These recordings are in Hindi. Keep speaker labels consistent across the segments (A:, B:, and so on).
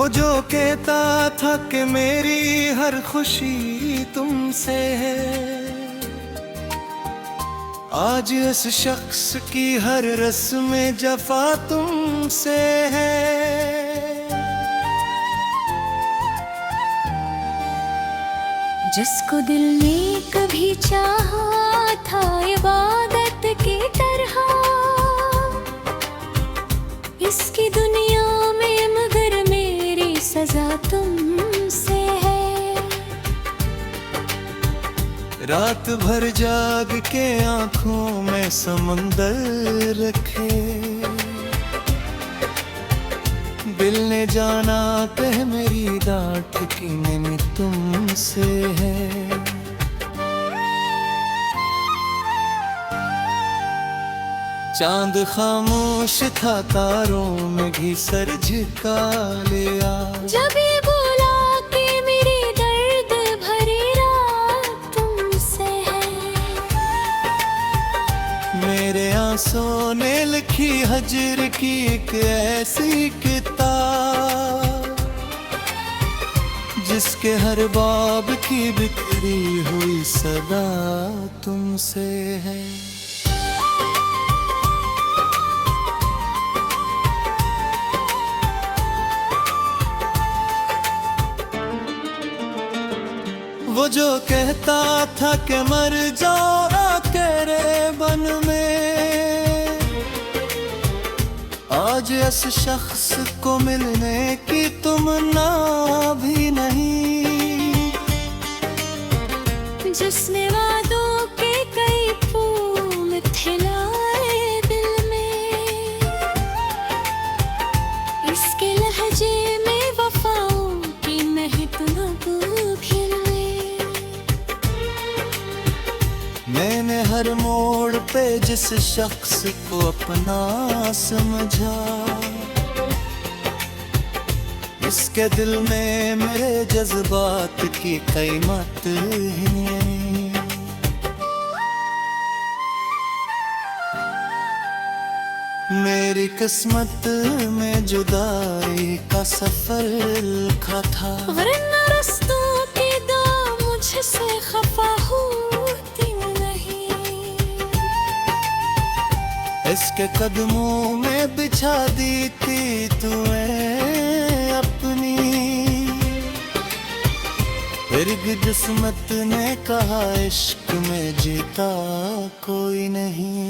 A: वो जो कहता था कि मेरी हर खुशी तुमसे है, आज इस शख्स की हर रस्म जफा तुमसे है।
B: जिसको दिल ने कभी चाहा था इबादत की तरह, इसकी दुनिया में मगर मेरी सजा तुमसे है।
A: रात भर जाग के आंखों में समंदर रखे, दिल ने जाना कह मेरी डांट की मैंने तुमसे है। चांद खामोश था, तारों में घी सर झुका लिया,
B: जब ये बोला कि मेरी दर्द भरी रात तुमसे है।
A: मेरे आंसू ने लिखी हजर की एक ऐसी किताब, जिसके हर बाब की बिखरी हुई सदा तुमसे है। वो जो कहता था कि मर जाओ तेरे बन में, आज इस शख्स को मिलने की तुमन्ना भी नहीं।
B: जिसने वादों के कई फूल खिलाए दिल में, इसके लहजे में वफाओं की महक न
A: मैंने हर मोड़ पे जिस शख्स को अपना समझा, इसके दिल में मेरे जज्बात की कीमत है। मेरी किस्मत में जुदाई का सफर लिखा था,
B: वरना रस्तों की दाम मुझसे खफा होती नहीं।
A: इसके कदमों में बिछा दी थी तुम्हें अपनी, फिर भी किस्मत ने कहा इश्क में जीता कोई नहीं।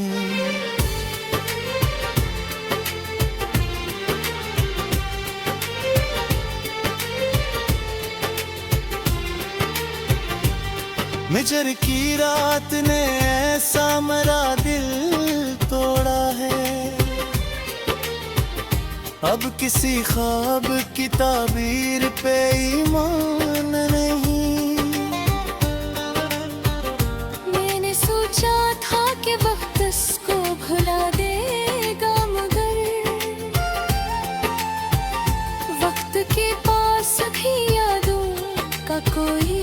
A: मिजर की रात ने ऐसा मेरा दिल तोड़ा है, अब किसी ख्वाब की ताबीर पे ईमान नहीं।
B: मैंने सोचा था कि वक्त इसको भुला देगा, मगर वक्त के पास भी यादों का कोई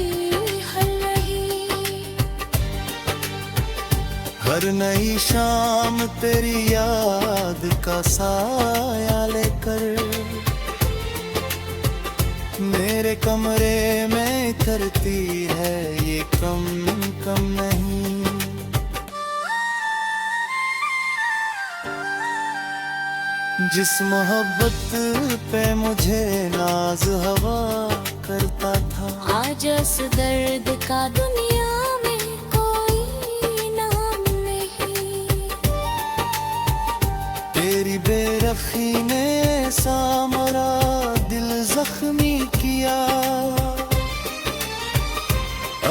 A: हर नई शाम तेरी याद का साया लेकर मेरे कमरे में करती है ये कम कम नहीं। जिस मोहब्बत पे मुझे नाज हवा करता था,
B: आज इस दर्द का दुनिया
A: तेरी बेरखी ने सामरा दिल जख्मी किया,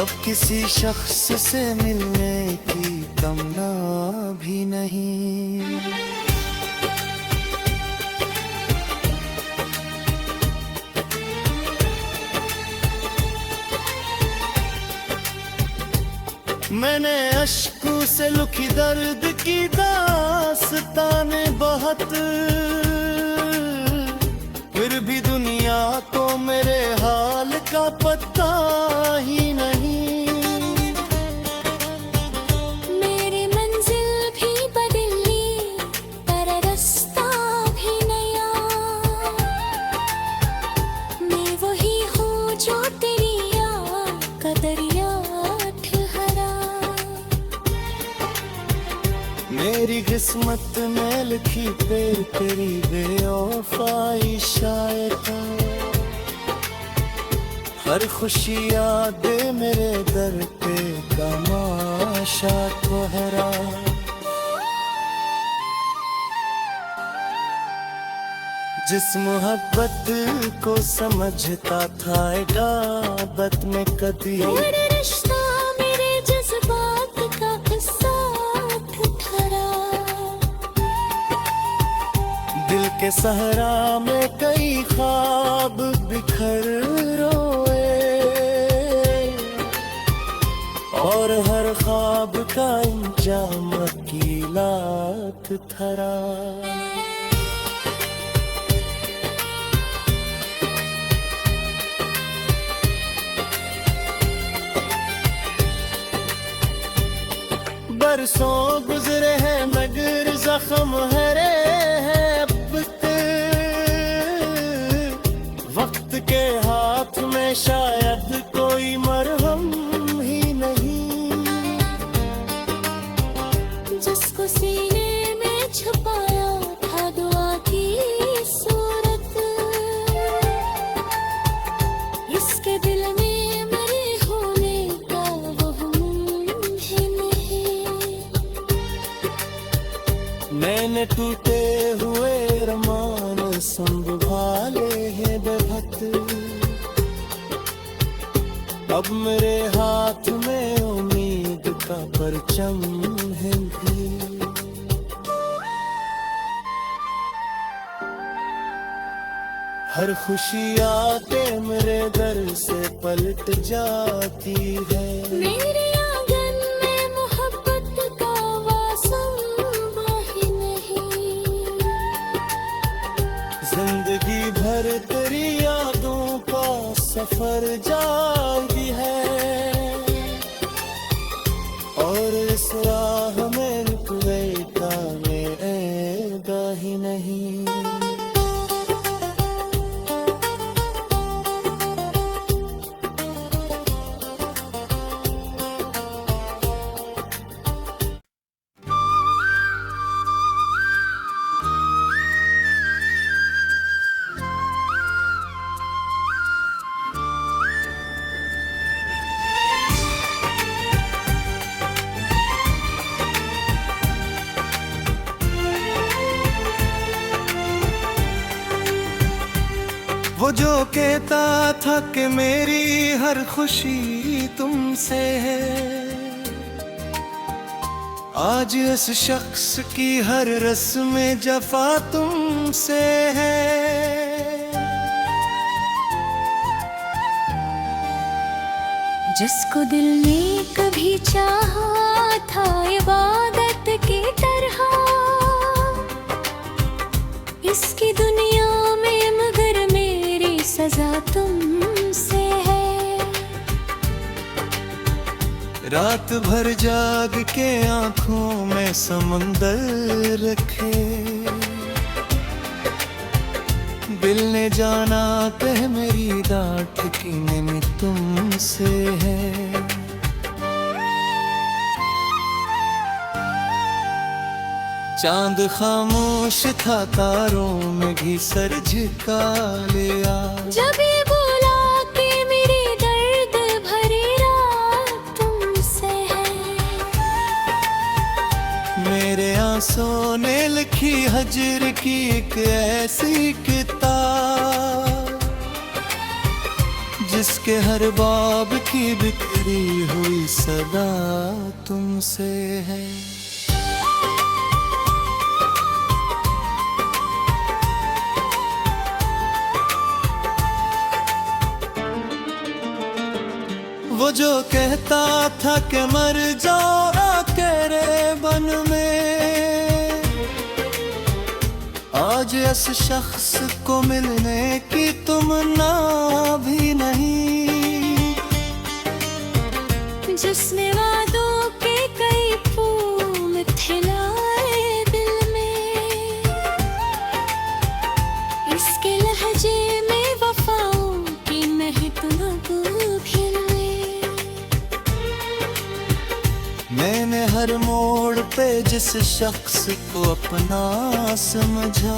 A: अब किसी शख्स से मिलने की तमन्ना भी नहीं। मैंने अश्कों से लिखी दर्द की दास्ताने बहुत, फिर भी दुनिया को मेरे हाल का पता ही नहीं।
B: मेरी मंजिल भी बदली पर रास्ता भी नया,
A: मेरी किस्मत में लिखी फिर तेरी बेवफाई शायद हर खुशी याद मेरे दर पे तमाशा तोहरा जिस मोहब्बत को समझता था इबादत में कदी
B: मेरे रिश्ता मेरे जज्बात का साथ ठहरा
A: दिल के सहरा में कई ख्वाब बिखर रोए और हर ख्वाब का इंजाम अकीलात थरा बरसों गुजरे हैं मगर जख्म हरे हैं अब वक्त के हाथ में शायद कोई मरहम ही नहीं
B: जिसको सीने में छुपाया था दुआ की सूरत इसके दिल में मेरे होने का वहम नहीं
A: मैंने टूटे हुए रमान संभाले हैं बेहद अब मेरे हाथ में उम्मीद का परचम है भी हर खुशी आते मेरे दर से पलट जाती है
B: मेरे आंगन में मोहब्बत का वासम ही नहीं
A: जिंदगी भर तेरी यादों का सफर जारी है और इस राह में रुकवे आएगा ही नहीं वो जो कहता था कि मेरी हर खुशी तुमसे है आज इस शख्स की हर रस्म जफा तुमसे है
B: जिसको दिल ने कभी चाहा था इबादत की तरह इसकी दुनिया में मगर मेरी सजा तुमसे है
A: रात भर जाग के आंखों में समंदर रखे दिल ने जाना कह मेरी डांट की में तुमसे है चांद खामोश था तारों में भी सर झुका लिया
B: जब ये बोला कि मेरी दर्द भरी रात तुमसे है
A: मेरे आंसू ने लिखी हजर की एक ऐसी किताब जिसके हर बाब की बिखरी हुई सदा तुमसे है वो जो कहता था कि मर जाओ तेरे बन में आज इस शख्स को मिलने की तमन्ना भी नहीं
B: जिसने वादों के कई फूल खिलाए दिल में इसके लहजे में वफाओं की महक भी
A: मैंने हर मोड़ मोड़ पे जिस शख्स को अपना समझा,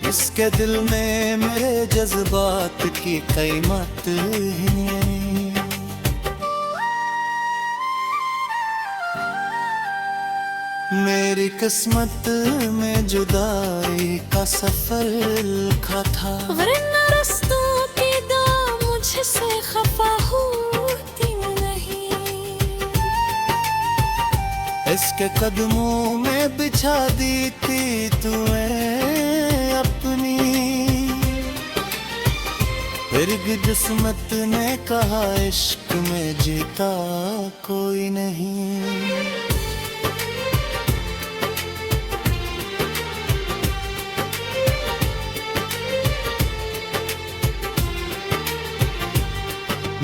A: इसके दिल में मेरे जज्बात की कीमत ही नहीं। मेरी किस्मत में जुदाई का सफर लिखा था,
B: वरना रस्तों की दाम मुझसे खफा होती नहीं।
A: इसके कदमों में बिछा दी थी तुम्हें अपनी, फिर भी किस्मत ने कहा इश्क में जीता कोई नहीं।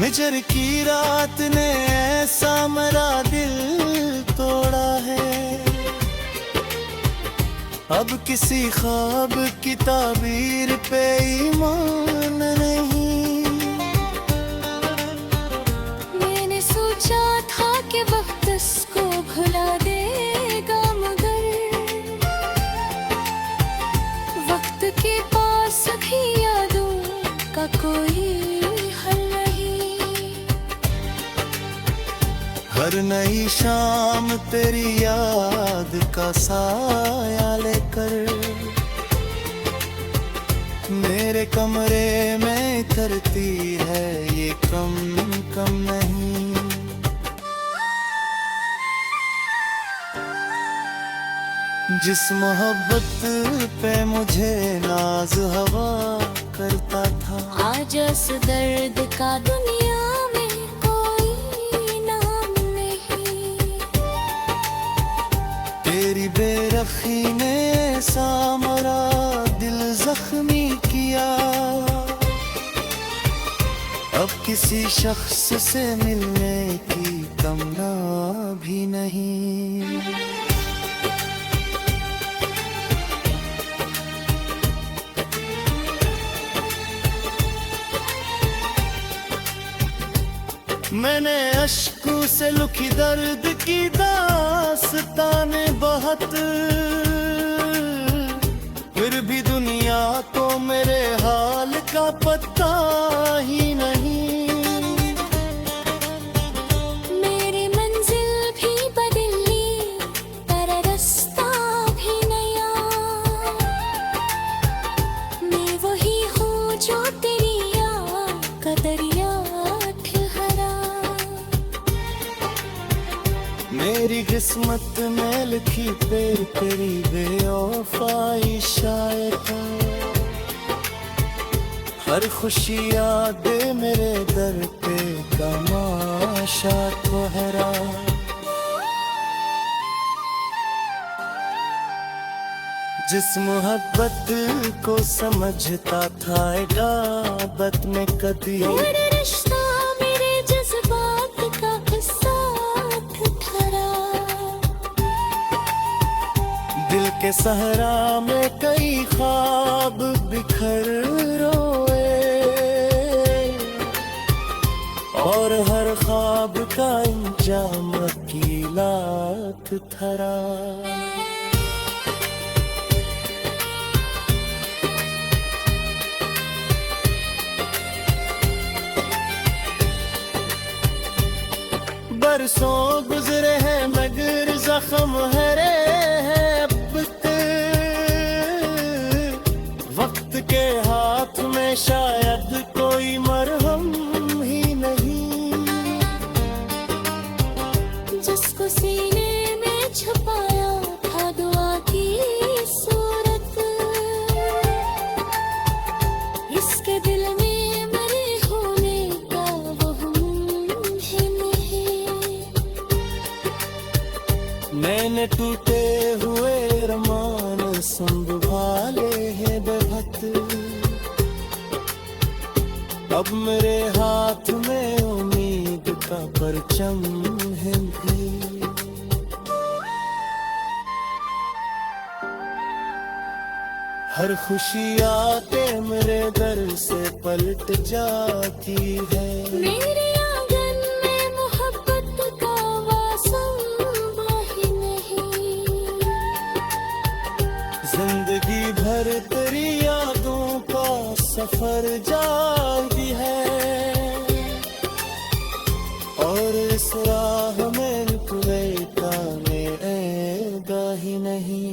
A: मिजर की रात ने ऐसा मेरा दिल तोड़ा है, अब किसी ख्वाब की ताबीर पे ईमान नहीं।
B: मैंने सोचा था कि वक्त इसको भुला देगा, मगर वक्त के पास भी यादों का कोई हल नहीं।
A: हर नई शाम तेरी याद का साया लेकर मेरे कमरे में उतरती है ये कम कम नहीं। जिस मोहब्बत पे मुझे नाज हवा करता था,
B: आज इस दर्द का दुनिया में कोई नाम नहीं।
A: तेरी बेरखी ने ऐसा मेरा दिल जख्मी किया, अब किसी शख्स से मिलने की तमन्ना भी नहीं। मैंने अश्कों से लिखी दर्द की दास्ताने बहुत, फिर भी दुनिया को मेरे हाल का पता ही नहीं।
B: मेरी मंजिल भी बदली पर रास्ता भी नया, मैं वही हूँ जो तेरी याद का दरिया ठहरा।
A: मेरी किस्मत में लिखी पे तेरी बेवफाई शायद, हर खुशी याद मेरे दर पे तमाशा ठहरा। जिस मोहब्बत को समझता था इबादत में कदी,
B: मेरे रिश्ता मेरे जज्बात का साथ ठहरा।
A: दिल के सहरा में कई ख्वाब बिखर रोए, और हर ख्वाब का इंजाम की लाख थरा। बरसों गुजरे हैं मगर जख्म हरे हैं अब तक, वक्त के हाथ में शायद कोई मरहम ही नहीं।
B: जिसको सीने में छुपाया था दुआ की सूरत, इसके दिल में मरे होने का वहम ही नहीं।
A: मैंने टूटे हुए रमान संभाले हैं बेहद, अब मेरे हाथ में उम्मीद का परचम है भी। हर खुशी आते मेरे दर से पलट जाती है।
B: मेरे आंगन में मोहब्बत का
A: सफर जारी है, और इस राह में रुकवे ताने ऐगा ही नहीं।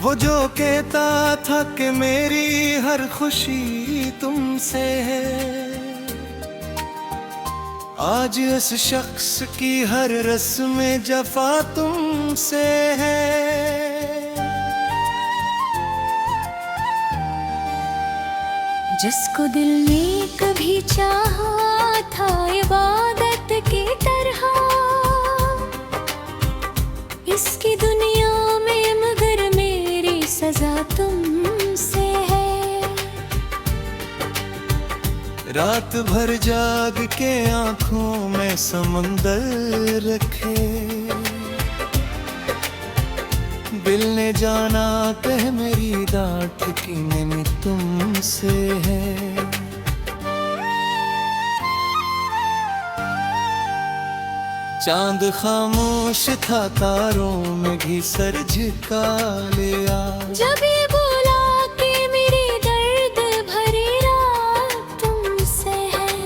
A: वो जो कहता था कि मेरी हर खुशी तुमसे है, आज इस शख्स की हर रस्म जफा तुमसे है।
B: जिसको दिल ने कभी चाहा था इबादत की तरह, इसकी दुनिया में मगर मेरी सजा तुमसे है।
A: रात भर जाग के आंखों में समंदर रखे, दिल ने जाना कह मेरी डांट की नैनी तुमसे है। चांद खामोश था तारों में भी सर झुका लिया,
B: जब ये बोला कि मेरी दर्द भरी रात तुमसे है।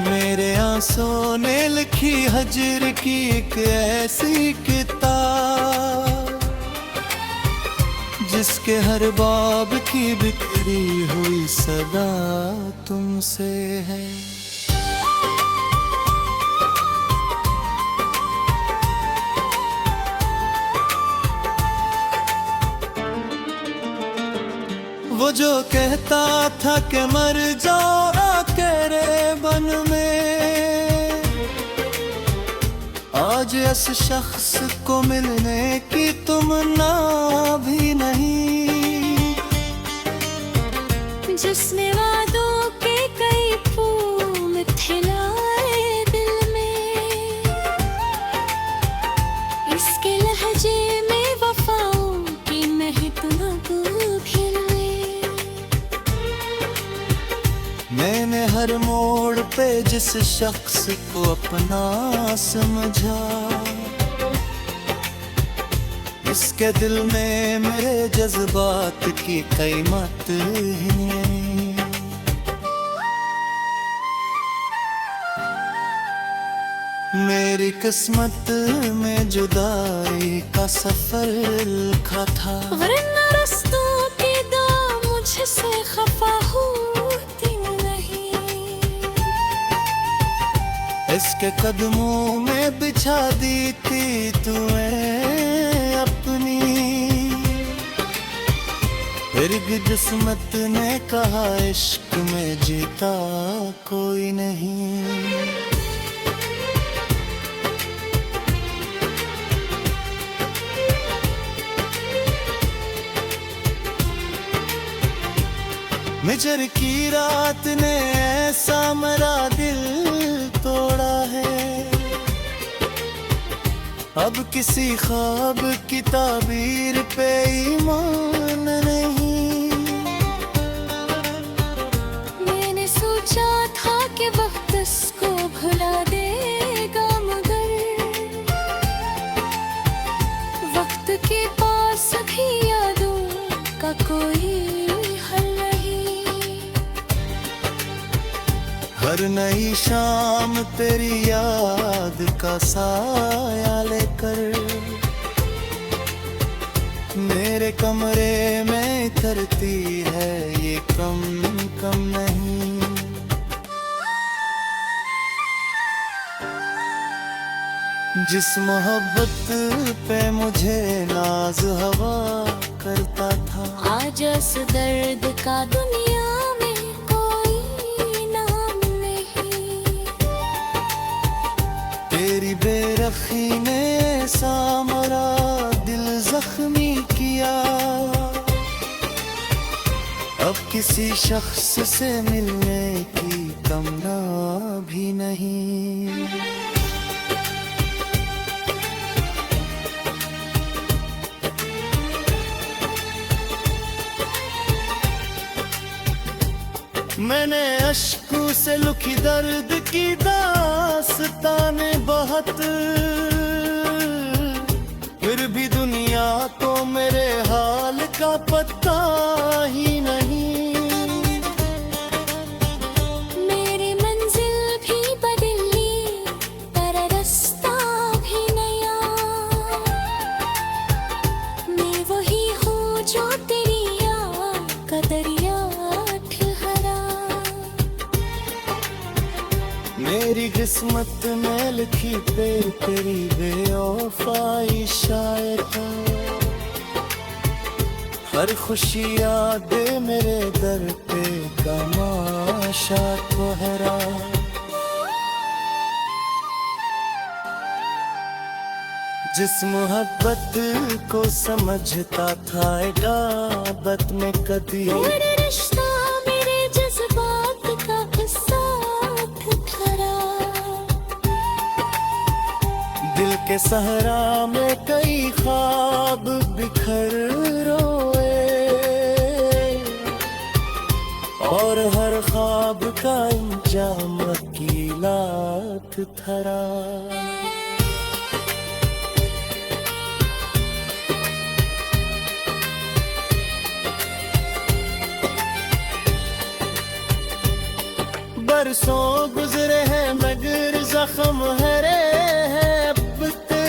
A: मेरे आंसुओं ने लिखी हजर की एक ऐसी किताब, जिसके हर बाब की बिखरी हुई सदा तुमसे है। वो जो कहता था कि मर जाओ आके बन में, आज इस शख्स को मिलने की तुमना भी नहीं।
B: जिसने वादों के कई फूल खिलाए दिल में, इसके लहजे में वफाओं की महक न खिले।
A: मैंने हर मोड़ पे जिस शख्स को अपना समझा, इसके दिल में मेरे जज्बात की कीमत ही नहीं। मेरी किस्मत में जुदाई का सफर लिखा था,
B: वरना रस्तों की दाम मुझसे खफा होती नहीं।
A: इसके कदमों में बिछा दी थी तुम्हें अपनी, फिर भी किस्मत ने कहा इश्क में जीता कोई नहीं। मिजर की रात ने ऐसा मेरा दिल तोड़ा है, अब किसी ख्वाब की ताबीर पे ईमान नहीं।
B: मैंने सोचा था कि वक्त इसको भुला देगा, मगर वक्त के पास भी यादों का कोई हल नहीं।
A: हर नई शाम तेरी याद का साया लेकर मेरे कमरे में करती है ये कम कम नहीं। जिस मोहब्बत पे मुझे नाज हवा करता था,
B: आज इस दर्द का दुनिया में कोई नाम नहीं।
A: तेरी बेरखी ने सा मेरा दिल जख्मी किया, किसी शख्स से मिलने की तमन्ना भी नहीं। मैंने अश्कों से लिखी दर्द की दास्ताने बहुत, फिर भी दुनिया को मेरे हाल का पता ही नहीं।
B: मेरी मंजिल भी बदली पर रास्ता भी नया, मैं वही हूँ जो तेरी याद का दरिया ठहरा।
A: मेरी किस्मत में लिखी पे तेरी बेवफाई शायद, हर खुशी याद मेरे दर पे तमाशा कोहरा। जिस मोहब्बत को समझता था इबादत में कदी,
B: मेरे रिश्ता मेरे जज्बात का साथ खरा।
A: दिल के सहरा में कई ख्वाब बिखर रोए, और हर ख्वाब का इंजाम की लात थरा। बरसों गुजरे हैं मगर जख्म हरे हैं अब तक,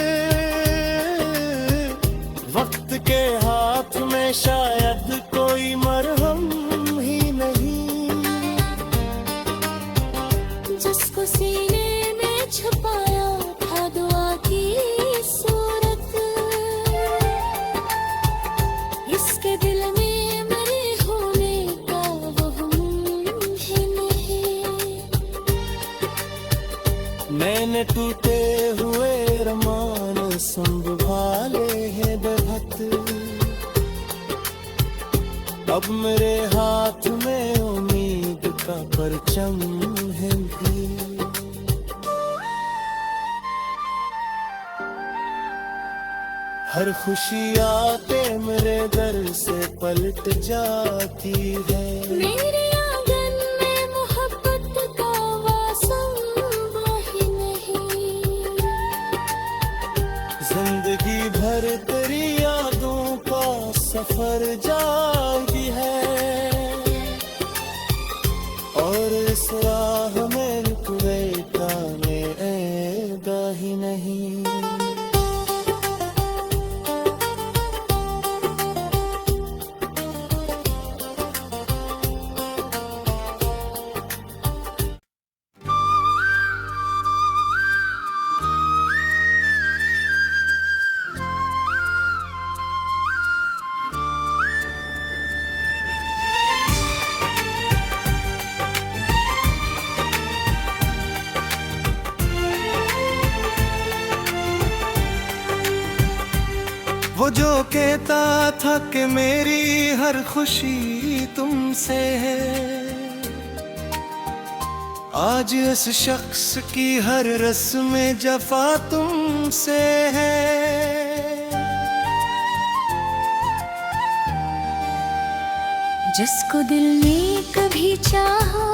A: वक्त के हाथ में शायद कोई मरहम ही नहीं।
B: जिसको सीने में छुपाया था दुआ की सूरत, इसके दिल में मरे होने का वो मुमकिन नहीं।
A: मैंने टूटे हुए रमान संभाले हैं बेहद, अब मेरे हाथ में उम्मीद का परचम है भी। हर खुशी आके मेरे दर से पलट जाती है।
B: मेरे आंगन में मोहब्बत का वासम वही नहीं।
A: जिंदगी भर तेरी यादों का सफर जारी है, और इस राह में रुकवे गाने ऐदा ही नहीं। वो जो कहता था कि मेरी हर खुशी तुमसे है, आज इस शख्स की हर रस्म जफा तुमसे है।
B: जिसको दिल ने कभी चाहा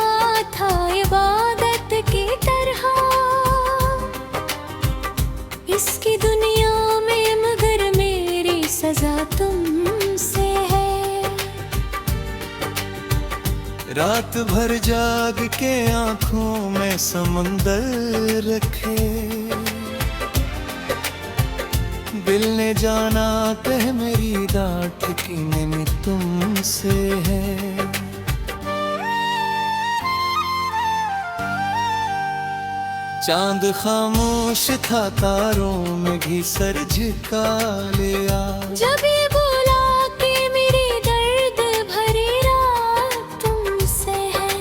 B: था इबादत की तरह, इसकी दुनिया में मगर मेरी सजा तुमसे है।
A: रात भर जाग के आंखों में समंदर रखे, दिल ने जाना कह मेरी डांट की मैंने तुमसे है। चांद खामोश था तारों में भी सर झुका लिया,
B: जब ये बोला कि मेरी दर्द भरी रात तुमसे है।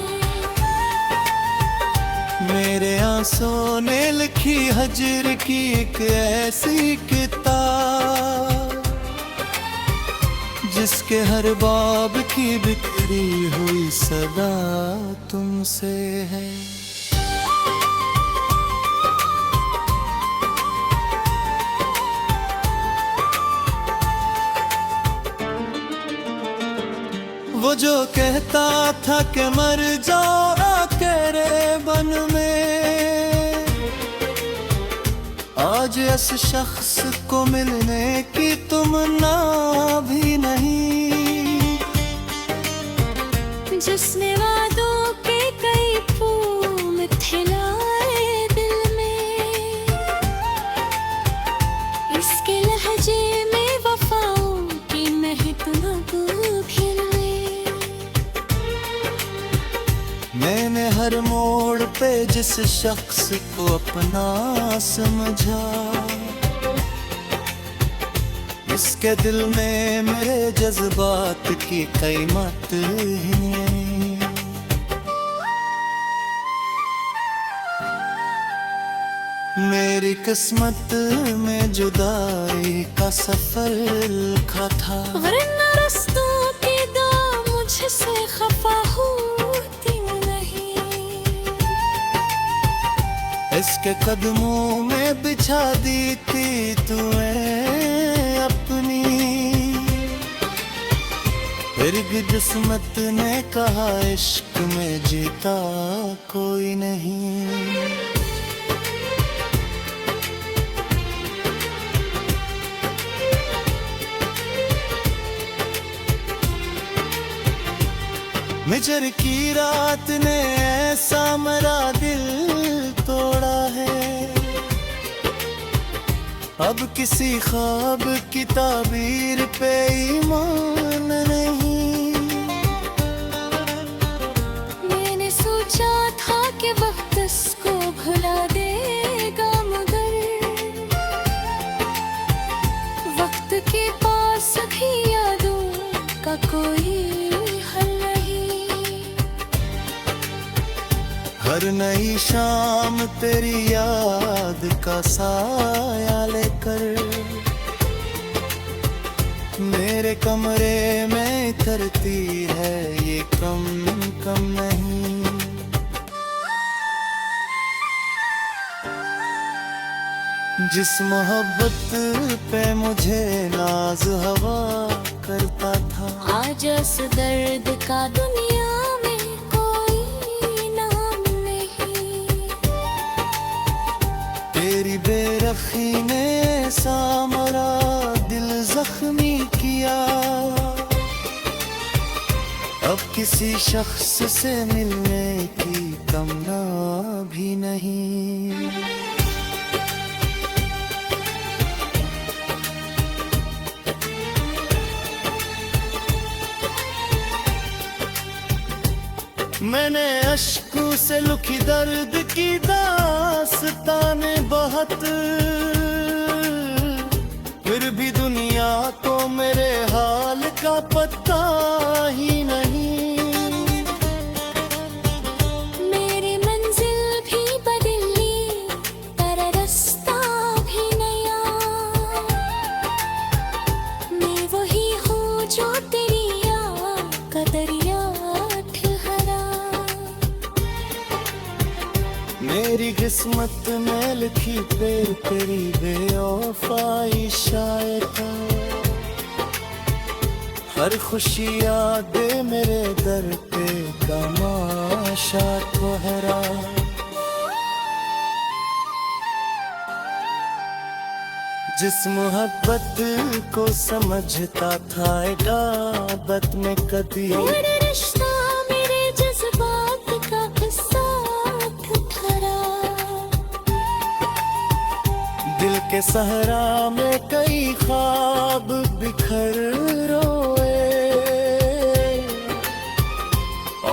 A: मेरे आंसुओं ने लिखी हजर की एक ऐसी किताब, जिसके हर बाब की बिखरी हुई सदा तुमसे है। वो जो कहता था कि मर जाओ तेरे बन में, आज इस शख्स को मिलने की तुमना भी नहीं।
B: जिसने वादों के कई फूल खिलाए दिल में, इसके लहजे में वफाओं की महक भी में।
A: मैंने हर मोड़ पे जिस शख्स को अपना समझा, इसके दिल में मेरे जज्बात की कीमत ही नहीं। मेरी किस्मत में जुदाई का सफर लिखा था,
B: वरना रस्तों की दो मुझसे खफा होती नहीं।
A: इसके कदमों में बिछा दी थी तूने अपनी, फिर भी किस्मत ने कहा इश्क में जीता कोई नहीं। मिजर की रात ने ऐसा मेरा दिल तोड़ा है, अब किसी ख्वाब की ताबीर पे ईमान नहीं।
B: मैंने सोचा था कि वक्त इसको भुला देगा, मगर वक्त के पास भी यादों का कोई हल नहीं।
A: हर नई शाम तेरी याद का साया लेकर मेरे कमरे में उतरती है ये कम कम नहीं। जिस मोहब्बत पे मुझे नाज हवा करता था,
B: आज इस दर्द का दुनिया में कोई नाम नहीं।
A: तेरी बेरखी ने ऐसा मेरा दिल जख्मी किया, अब किसी शख्स से मिलने की तमन्ना भी नहीं। मैंने अश्कों से लिखी दर्द की दास्ताने बहुत, फिर भी दुनिया को मेरे हाल का पता ही नहीं।
B: मेरी मंजिल भी बदली पर रास्ता भी नया, मैं वही हूँ जो तेरी याद का दरिया ठहरा।
A: मेरी किस्मत में लिखी पे तेरी बेवफाई शायद था, हर खुशी याद मेरे दर पे तमाशा ठहरा। जिस मोहब्बत को समझता था इबादत में कभी,
B: मेरे रिश्ता मेरे जज्बात का साथ ठहरा।
A: दिल के सहरा में कई ख्वाब बिखर रोए,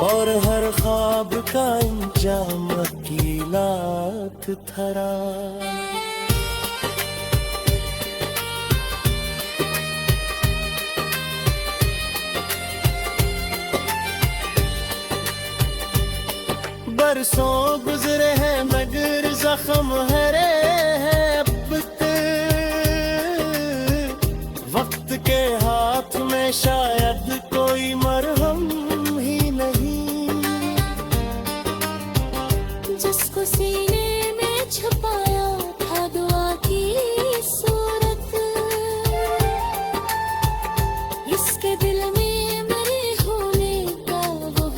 A: और हर ख्वाब का इंजाम अकीलात थरा। बरसों गुजरे हैं मगर जख्म हरे हैं अब तक, वक्त के हाथ में
B: छुपाया था दुआ की सूरत, इसके दिल में मेरे होने का वो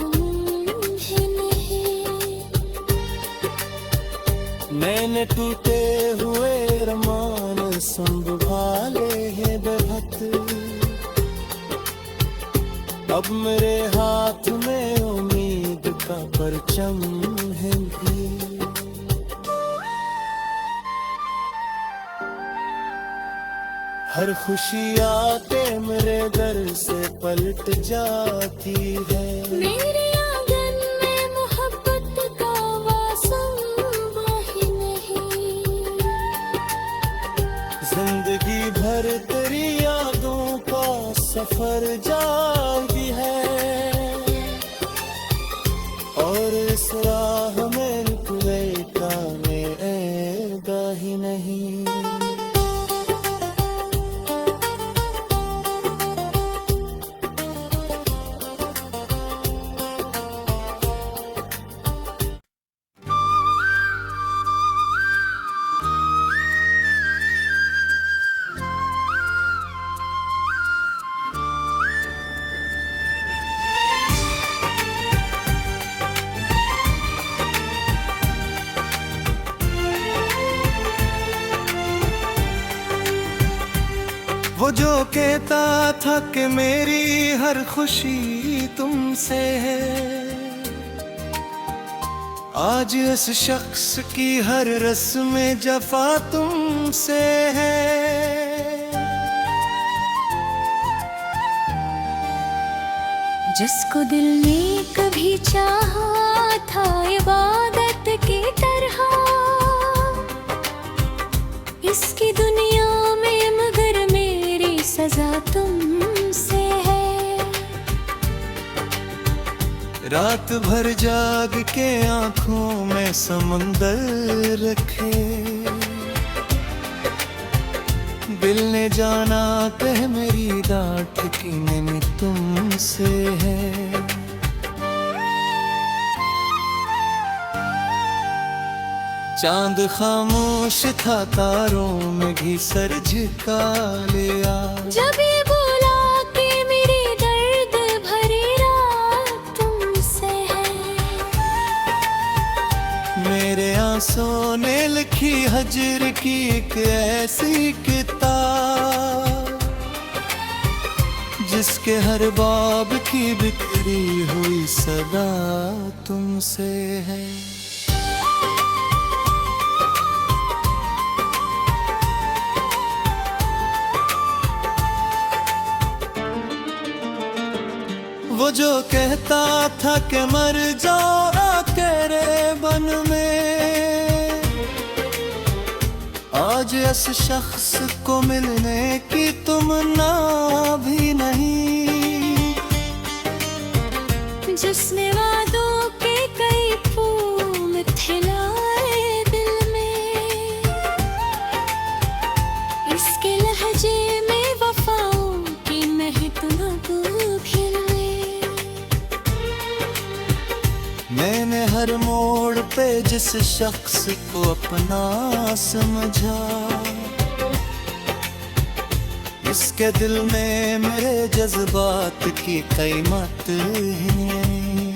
B: है नहीं।
A: मैंने टूटे हुए रमान संभाले हैं बेहद, अब मेरे हाथ में उम्मीद का परचम है भी। हर खुशी आके मेरे दर से पलट जाती है,
B: मेरे आंगन में मोहब्बत का वासम ही नहीं।
A: जिंदगी भर तेरी यादों का सफर जारी है, और इस राह में रुकने का आएगा ही नहीं। वो जो कहता था कि मेरी हर खुशी तुमसे है, आज इस शख्स की हर रस्म जफा तुमसे है।
B: जिसको दिल ने कभी चाहा था इबादत की तरह, इसकी दुनिया में मगर मेरी सजा तुमसे है।
A: रात भर जाग के आंखों में समंदर रखे, दिल ने जाना कह मेरी डांट की मैंने तुमसे है। चांद खामोश था तारों में घी सर झुका लिया,
B: जब ये बोला कि मेरी दर्द भरी रात तुमसे है।
A: मेरे आंसू ने लिखी हजर की एक ऐसी किताब, जिसके हर बाब की बिखरी हुई सदा तुमसे है। वो जो कहता था कि मर जाओ तेरे बन में, आज इस शख्स को मिलने की तुमन्ना भी नहीं।
B: जिसने वादों के कई फूल खिलाए दिल में, इसके लहजे में वफाओं की महक न भी ले।
A: मैंने हर मोड़ पे जिस शख्स को अपना समझा, इसके दिल में मेरे जज्बात की कीमत ही नहीं।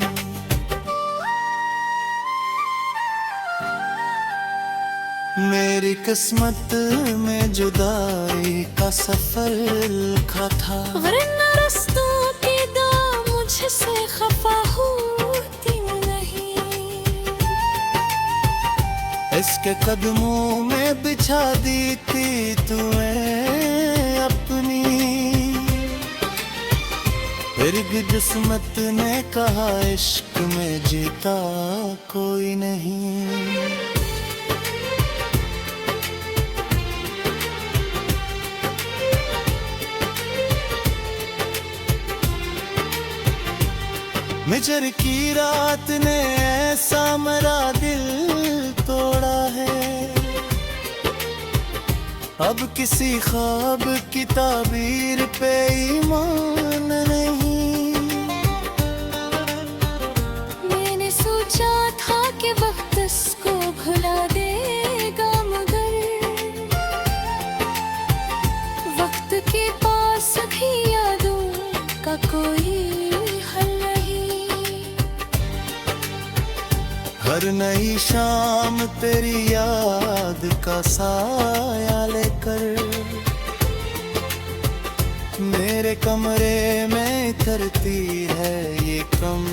A: मेरी किस्मत में जुदाई का सफर लिखा था,
B: वरना रस्तों की दाम मुझसे खफा होती नहीं।
A: इसके कदमों में बिछा दी थी तुम्हें अपनी, फिर भी किस्मत ने कहा इश्क में जीता कोई नहीं। मिजर की रात ने ऐसा मेरा दिल तोड़ा है, अब किसी ख्वाब की ताबीर पे ईमान नहीं।
B: मैंने सोचा था कि वक्त इसको भुला दे
A: शाम तेरी याद का साया लेकर मेरे कमरे में करती है ये कम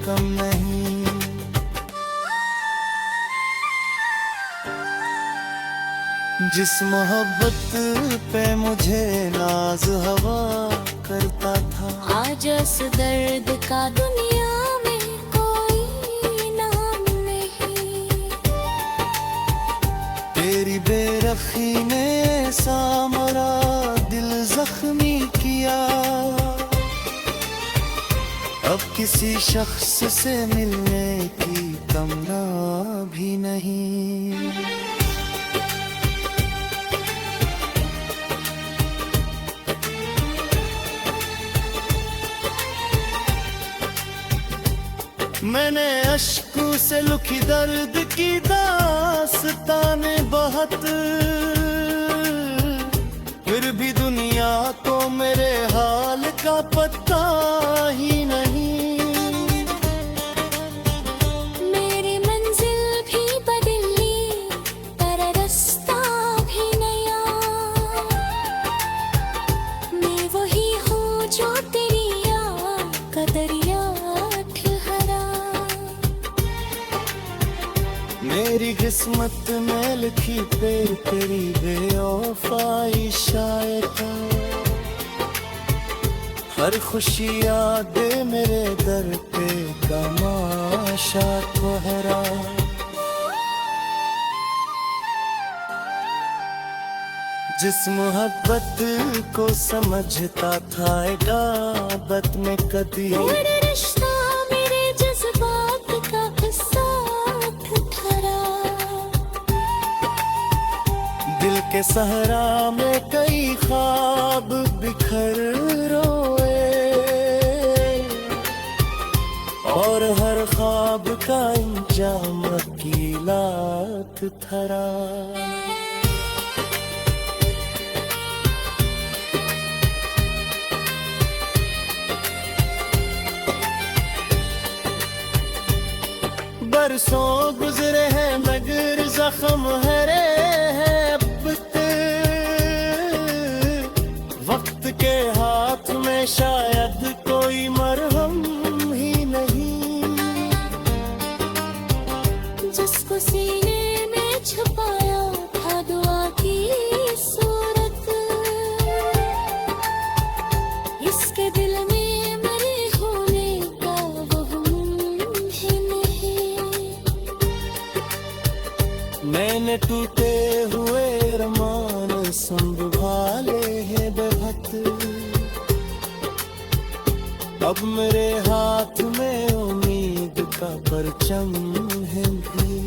A: कम नहीं। जिस मोहब्बत पे मुझे नाज हवा करता था,
B: आज इस दर्द का दुनिया में कोई नाम नहीं।
A: तेरी बेरखी ने ऐसा मेरा दिल जख्मी किया, अब किसी शख्स से मिलने की तमन्ना भी नहीं। मैंने अश्कों से लिखी दर्द की दास्ताने बहुत, फिर भी दुनिया को मेरे हाल का पता ही नहीं।
B: मेरी मंजिल भी बदली पर रास्ता भी नया, मैं वही हूँ जो तेरी याद का दरिया ठहरा।
A: मेरी किस्मत में लिखी पे तेरी बेवफाई शायद, हर खुशी याद मेरे दर पे तमाशा कोहरा। जिस मोहब्बत को समझता था इबादत में कदी,
B: मेरा रिश्ता मेरे जज्बात का साथ ठहरा।
A: दिल के सहरा में कई ख्वाब बिखर रोए, और हर ख्वाब का इंजाम की लात थरा। बरसों गुजरे हैं मगर जख्म हरे हैं अब तक, वक्त के हाथ में शायद कोई मरहम ही नहीं।
B: जिसको सीने में छुपाया था दुआ की सूरत, इसके दिल में मरे होने का वो ही नहीं।
A: मैंने टूटे हुए रमान संभाले हैं बेहद, अब मेरे हाथ में उम्मीद का परचम है भी।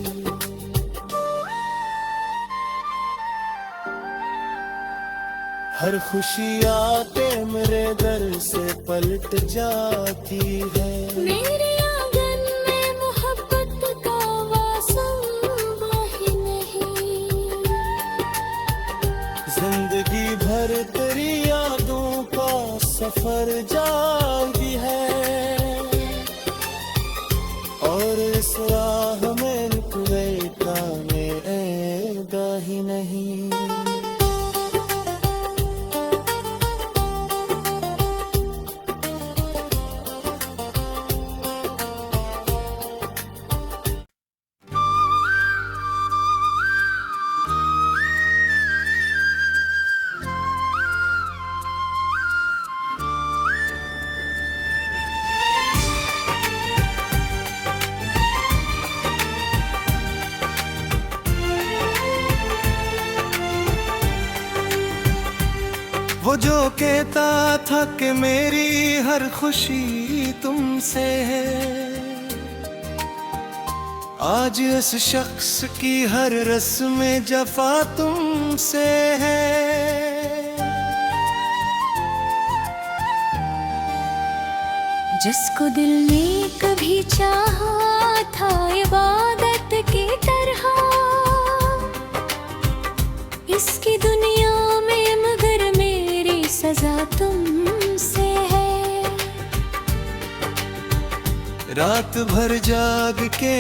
A: हर खुशी आते मेरे दर से पलट जाती है।
B: मेरे आंगन में मोहब्बत का वासम ही नहीं।
A: जिंदगी भर तेरी यादों का सफर जारी है, और इस राह में रुकवे का आएगा ही नहीं। वो जो कहता था कि मेरी हर खुशी तुमसे है, आज इस शख्स की हर रस्म जफा तुमसे है।
B: जिसको दिल ने कभी चाहा था इबादत की तरह, इसकी दुनिया में मगर मेरी सजा तुमसे है।
A: रात भर जाग के